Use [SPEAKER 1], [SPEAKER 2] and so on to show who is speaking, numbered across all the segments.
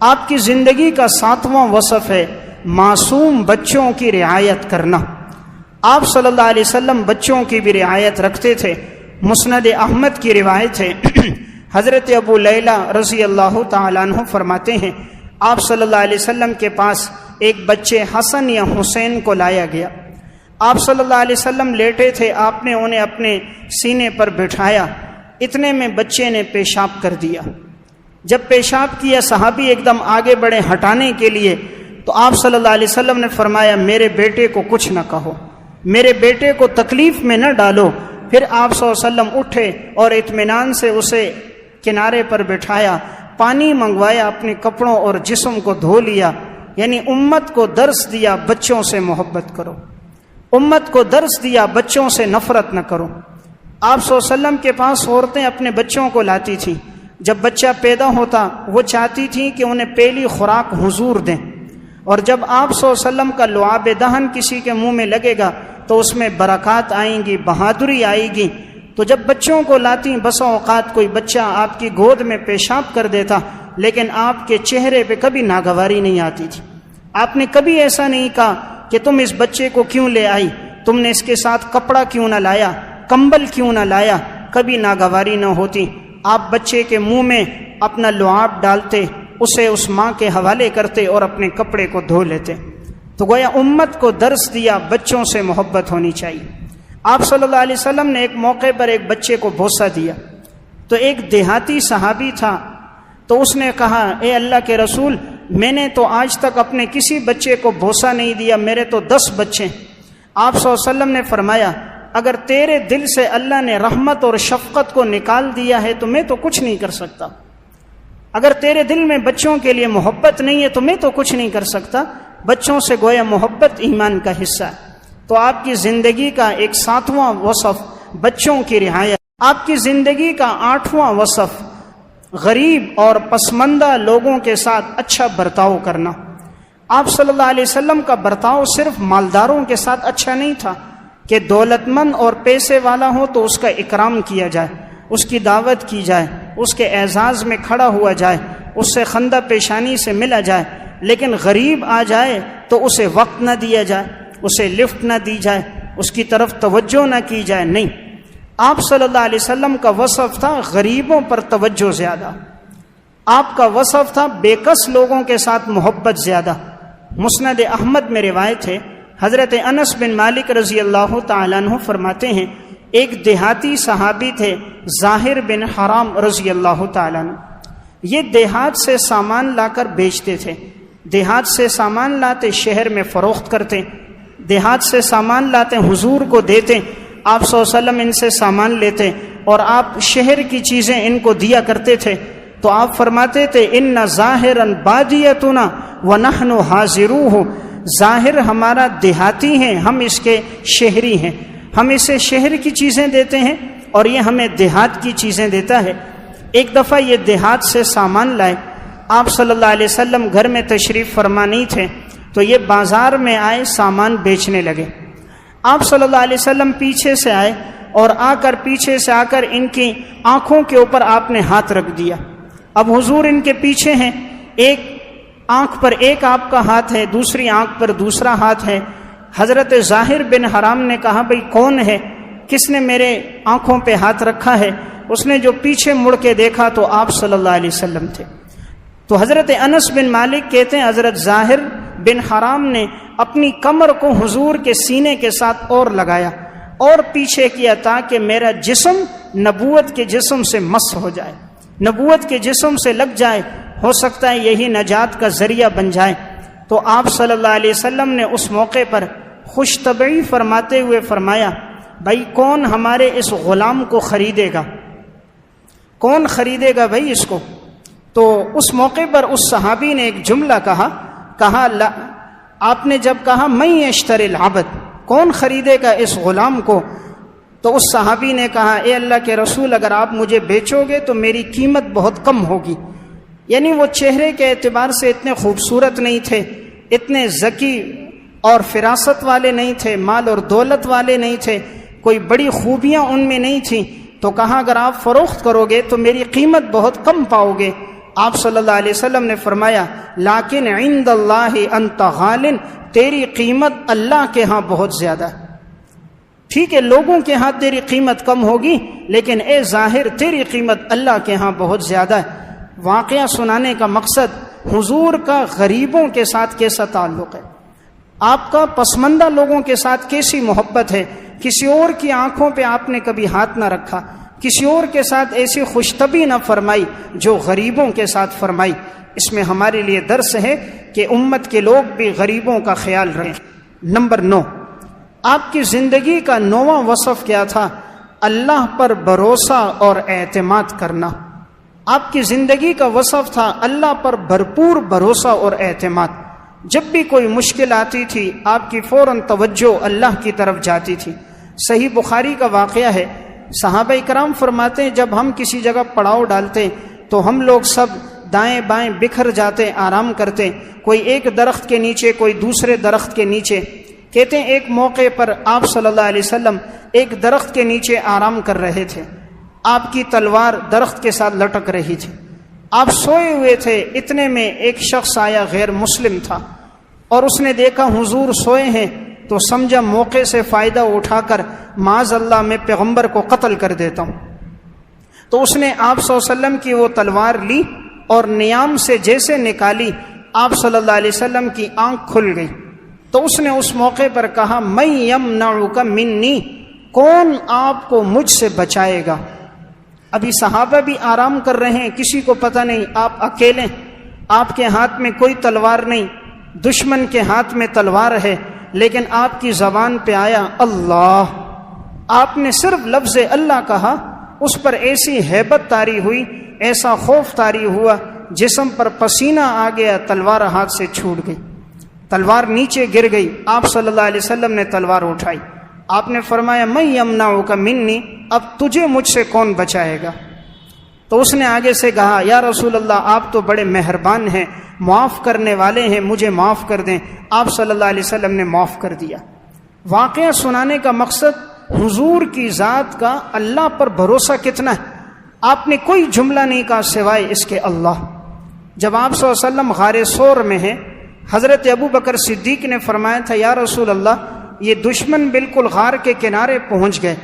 [SPEAKER 1] آپ کی زندگی کا 7واں وصف ہے معصوم بچوں کی رعایت کرنا۔ آپ صلی اللہ علیہ وسلم بچوں کی بھی رعایت رکھتے تھے۔ مسند احمد کی روایت ہے، حضرت ابو لیلہ رضی اللہ تعالیٰ عنہ فرماتے ہیں آپ صلی اللہ علیہ وسلم کے پاس ایک بچے حسن یا حسین کو لایا گیا۔ آپ صلی اللہ علیہ وسلم لیٹے تھے، آپ نے انہیں اپنے سینے پر بٹھایا، اتنے میں بچے نے پیشاب کر دیا۔ جب پیشاب کیا صحابی ایک دم آگے بڑھے ہٹانے کے لیے، تو آپ صلی اللہ علیہ وسلم نے فرمایا میرے بیٹے کو کچھ نہ کہو، میرے بیٹے کو تکلیف میں نہ ڈالو۔ پھر آپ صلی اللہ علیہ وسلم اٹھے اور اطمینان سے اسے کنارے پر بٹھایا، پانی منگوایا، اپنے کپڑوں اور جسم کو دھو لیا، یعنی امت کو درس دیا بچوں سے محبت کرو، امت کو درس دیا بچوں سے نفرت نہ کرو۔ آپ صلی اللہ علیہ وسلم کے پاس عورتیں اپنے بچوں کو لاتی تھیں، جب بچہ پیدا ہوتا وہ چاہتی تھیں کہ انہیں پہلی خوراک حضور دیں، اور جب آپ صلی اللہ علیہ وسلم کا لعاب دہن کسی کے منہ میں لگے گا تو اس میں برکات آئیں گی، بہادری آئے گی۔ تو جب بچوں کو لاتی، بسا اوقات کوئی بچہ آپ کی گود میں پیشاب کر دیتا، لیکن آپ کے چہرے پہ کبھی ناگواری نہیں آتی تھی۔ آپ نے کبھی ایسا نہیں کہا کہ تم اس بچے کو کیوں لے آئی، تم نے اس کے ساتھ کپڑا کیوں نہ لایا، کمبل کیوں نہ لایا، کبھی ناگواری نہ ہوتی۔ آپ بچے کے منہ میں اپنا لعاب ڈالتے، اسے اس ماں کے حوالے کرتے اور اپنے کپڑے کو دھو لیتے۔ تو گویا امت کو درس دیا بچوں سے محبت ہونی چاہیے۔ آپ صلی اللہ علیہ وسلم نے ایک موقع پر ایک بچے کو بوسہ دیا، تو ایک دیہاتی صحابی تھا، تو اس نے کہا اے اللہ کے رسول، میں نے تو آج تک اپنے کسی بچے کو بوسہ نہیں دیا، میرے تو 10 بچے۔ آپ صلی اللہ علیہ وسلم نے فرمایا اگر تیرے دل سے اللہ نے رحمت اور شفقت کو نکال دیا ہے تو میں تو کچھ نہیں کر سکتا، اگر تیرے دل میں بچوں کے لیے محبت نہیں ہے تو میں تو کچھ نہیں کر سکتا۔ بچوں سے گویا محبت ایمان کا حصہ ہے۔ تو آپ کی زندگی کا ایک 7واں وصف بچوں کی رعایت۔ آپ کی زندگی کا 8واں وصف غریب اور پسماندہ لوگوں کے ساتھ اچھا برتاؤ کرنا۔ آپ صلی اللہ علیہ وسلم کا برتاؤ صرف مالداروں کے ساتھ اچھا نہیں تھا کہ دولت مند اور پیسے والا ہو تو اس کا اکرام کیا جائے، اس کی دعوت کی جائے، اس کے اعزاز میں کھڑا ہوا جائے، اس سے خندہ پیشانی سے ملا جائے، لیکن غریب آ جائے تو اسے وقت نہ دیا جائے، اسے لفٹ نہ دی جائے، اس کی طرف توجہ نہ کی جائے، نہیں۔ آپ صلی اللہ علیہ وسلم کا وصف تھا غریبوں پر توجہ زیادہ، آپ کا وصف تھا بے کس لوگوں کے ساتھ محبت زیادہ۔ مسند احمد میں روایت ہے، حضرت انس بن مالک رضی اللہ تعالیٰ عنہ فرماتے ہیں ایک دیہاتی صحابی تھے ظاہر بن حرام رضی اللہ تعالیٰ عنہ، یہ دیہات سے سامان لا کر بیچتے تھے، دیہات سے سامان لاتے شہر میں فروخت کرتے، دیہات سے سامان لاتے حضور کو دیتے، آپ صلی اللہ علیہ وسلم ان سے سامان لیتے اور آپ شہر کی چیزیں ان کو دیا کرتے تھے۔ تو آپ فرماتے تھے ان ظاہراً بادیتنا ونحن حاضروہ، ظاہر ہمارا دیہاتی ہیں، ہم اس کے شہری ہیں، ہم اسے شہر کی چیزیں دیتے ہیں اور یہ ہمیں دیہات کی چیزیں دیتا ہے۔ ایک دفعہ یہ دیہات سے سامان لائے، آپ صلی اللہ علیہ وسلم گھر میں تشریف فرما نہیں تھے، تو یہ بازار میں آئے سامان بیچنے لگے۔ آپ صلی اللہ علیہ وسلم پیچھے سے آئے اور پیچھے سے آ کر ان کی آنکھوں کے اوپر آپ نے ہاتھ رکھ دیا۔ اب حضور ان کے پیچھے ہیں، ایک آنکھ پر ایک آپ کا ہاتھ ہے، دوسری آنکھ پر دوسرا ہاتھ ہے۔ حضرت ظاہر بن حرام نے کہا بھئی کون ہے، کس نے میرے آنکھوں پہ ہاتھ رکھا ہے؟ اس نے جو پیچھے مڑ کے دیکھا تو آپ صلی اللہ علیہ وسلم تھے۔ تو حضرت انس بن مالک کہتے ہیں حضرت ظاہر بن حرام نے اپنی کمر کو حضور کے سینے کے ساتھ اور لگایا اور پیچھے کیا تاکہ میرا جسم نبوت کے جسم سے مس ہو جائے، نبوت کے جسم سے لگ جائے، ہو سکتا ہے یہی نجات کا ذریعہ بن جائے۔ تو آپ صلی اللہ علیہ وسلم نے اس موقع پر خوش طبعی فرماتے ہوئے فرمایا بھائی کون ہمارے اس غلام کو خریدے گا، کون خریدے گا بھائی اس کو؟ تو اس موقع پر اس صحابی نے ایک جملہ کہا آپ نے جب کہا میں اشتری العبد، کون خریدے گا اس غلام کو؟ تو اس صحابی نے کہا اے اللہ کے رسول اگر آپ مجھے بیچو گے تو میری قیمت بہت کم ہوگی۔ یعنی وہ چہرے کے اعتبار سے اتنے خوبصورت نہیں تھے، اتنے ذکی اور فراست والے نہیں تھے، مال اور دولت والے نہیں تھے، کوئی بڑی خوبیاں ان میں نہیں تھیں۔ تو کہا اگر آپ فروخت کرو گے تو میری قیمت بہت کم پاؤ گے۔ آپ صلی اللہ علیہ وسلم نے فرمایا لیکن عند اللہ انت غالن، تیری قیمت اللہ کے ہاں بہت زیادہ ہے۔ ٹھیک ہے لوگوں کے ہاں تیری قیمت کم ہوگی، لیکن اے ظاہر تیری قیمت اللہ کے ہاں بہت زیادہ ہے۔ واقعہ سنانے کا مقصد حضور کا غریبوں کے ساتھ کیسا تعلق ہے، آپ کا پسماندہ لوگوں کے ساتھ کیسی محبت ہے۔ کسی اور کی آنکھوں پہ آپ نے کبھی ہاتھ نہ رکھا، کسی اور کے ساتھ ایسی خوشطبی نہ فرمائی جو غریبوں کے ساتھ فرمائی۔ اس میں ہمارے لیے درس ہے کہ امت کے لوگ بھی غریبوں کا خیال رکھیں۔ نمبر 9، آپ کی زندگی کا 9واں وصف کیا تھا؟ اللہ پر بھروسہ اور اعتماد کرنا۔ آپ کی زندگی کا وصف تھا اللہ پر بھرپور بھروسہ اور اعتماد۔ جب بھی کوئی مشکل آتی تھی آپ کی فوراً توجہ اللہ کی طرف جاتی تھی۔ صحیح بخاری کا واقعہ ہے، صحابہ کرام فرماتے ہیں جب ہم کسی جگہ پڑاؤ ڈالتے تو ہم لوگ سب دائیں بائیں بکھر جاتے، آرام کرتے، کوئی ایک درخت کے نیچے، کوئی دوسرے درخت کے نیچے۔ کہتے ہیں ایک موقع پر آپ صلی اللہ علیہ وسلم ایک درخت کے نیچے آرام کر رہے تھے، آپ کی تلوار درخت کے ساتھ لٹک رہی تھی، آپ سوئے ہوئے تھے، اتنے میں ایک شخص آیا غیر مسلم تھا، اور اس نے دیکھا حضور سوئے ہیں تو سمجھا موقع سے فائدہ اٹھا کر معاذ اللہ میں پیغمبر کو قتل کر دیتا ہوں۔ تو اس نے آپ صلی اللہ علیہ وسلم کی وہ تلوار لی اور نیام سے جیسے نکالی، آپ صلی اللہ علیہ وسلم کی آنکھ کھل گئی۔ تو اس نے اس موقع پر کہا من یمنعک منی، کون آپ کو مجھ سے بچائے گا؟ ابھی صحابہ بھی آرام کر رہے ہیں، کسی کو پتہ نہیں، آپ اکیلے، آپ کے ہاتھ میں کوئی تلوار نہیں، دشمن کے ہاتھ میں تلوار ہے، لیکن آپ کی زبان پہ آیا اللہ، آپ نے صرف لفظ اللہ کہا، اس پر ایسی ہیبت طاری ہوئی، ایسا خوف طاری ہوا، جسم پر پسینہ آ گیا، تلوار ہاتھ سے چھوٹ گئی، تلوار نیچے گر گئی۔ آپ صلی اللہ علیہ وسلم نے تلوار اٹھائی، آپ نے فرمایا من یمنعک منی، اب تجھے مجھ سے کون بچائے گا؟ تو اس نے آگے سے کہا یا رسول اللہ آپ تو بڑے مہربان ہیں، معاف کرنے والے ہیں، مجھے معاف کر دیں۔ آپ صلی اللہ علیہ وسلم نے معاف کر دیا۔ واقعہ سنانے کا مقصد حضور کی ذات کا اللہ پر بھروسہ کتنا ہے۔ آپ نے کوئی جملہ نہیں کہا سوائے اس کے اللہ۔ جب آپ صلی اللہ علیہ وسلم غار ثور میں ہیں، حضرت ابو بکر صدیق نے فرمایا تھا یا رسول اللہ یہ دشمن بالکل غار کے کنارے پہنچ گئے،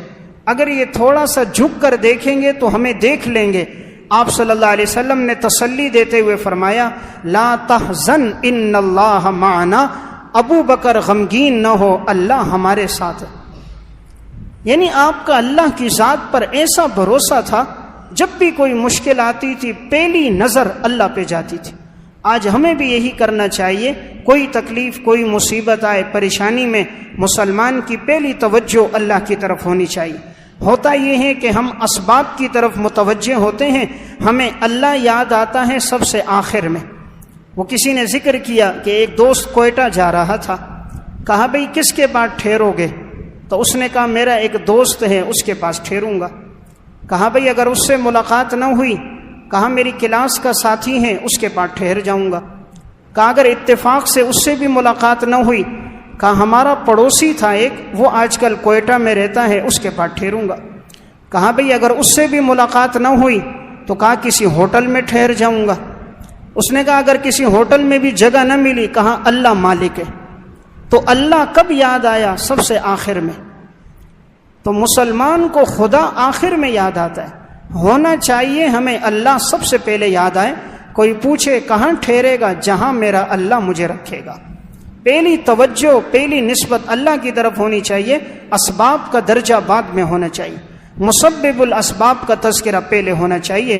[SPEAKER 1] اگر یہ تھوڑا سا جھک کر دیکھیں گے تو ہمیں دیکھ لیں گے۔ آپ صلی اللہ علیہ وسلم نے تسلی دیتے ہوئے فرمایا لا تحزن ان اللہ معنا، ابو بکر غمگین نہ ہو، اللہ ہمارے ساتھ ہے۔ یعنی آپ کا اللہ کی ذات پر ایسا بھروسہ تھا، جب بھی کوئی مشکل آتی تھی پہلی نظر اللہ پہ جاتی تھی۔ آج ہمیں بھی یہی کرنا چاہیے، کوئی تکلیف کوئی مصیبت آئے، پریشانی میں مسلمان کی پہلی توجہ اللہ کی طرف ہونی چاہیے۔ ہوتا یہ ہے کہ ہم اسباب کی طرف متوجہ ہوتے ہیں، ہمیں اللہ یاد آتا ہے سب سے آخر میں۔ وہ کسی نے ذکر کیا کہ ایک دوست کوئٹہ جا رہا تھا، کہا بھئی کس کے پاس ٹھہرو گے؟ تو اس نے کہا میرا ایک دوست ہے اس کے پاس ٹھہروں گا۔ کہا بھئی اگر اس سے ملاقات نہ ہوئی؟ کہا میری کلاس کا ساتھی ہے اس کے پاس ٹھہر جاؤں گا۔ کہا اگر اتفاق سے اس سے بھی ملاقات نہ ہوئی؟ کہا ہمارا پڑوسی تھا ایک، وہ آج کل کوئٹہ میں رہتا ہے اس کے پاس ٹھہروں گا۔ کہا بھئی اگر اس سے بھی ملاقات نہ ہوئی؟ تو کہا کسی ہوٹل میں ٹھہر جاؤں گا۔ اس نے کہا اگر کسی ہوٹل میں بھی جگہ نہ ملی؟ کہا اللہ مالک ہے۔ تو اللہ کب یاد آیا؟ سب سے آخر میں۔ تو مسلمان کو خدا آخر میں یاد آتا ہے، ہونا چاہیے ہمیں اللہ سب سے پہلے یاد آئے۔ کوئی پوچھے کہاں ٹھہرے گا؟ جہاں میرا اللہ مجھے رکھے گا۔ پہلی توجہ پہلی نسبت اللہ کی طرف ہونی چاہیے، اسباب کا درجہ بعد میں ہونا چاہیے، مسبب الاسباب کا تذکرہ پہلے ہونا چاہیے۔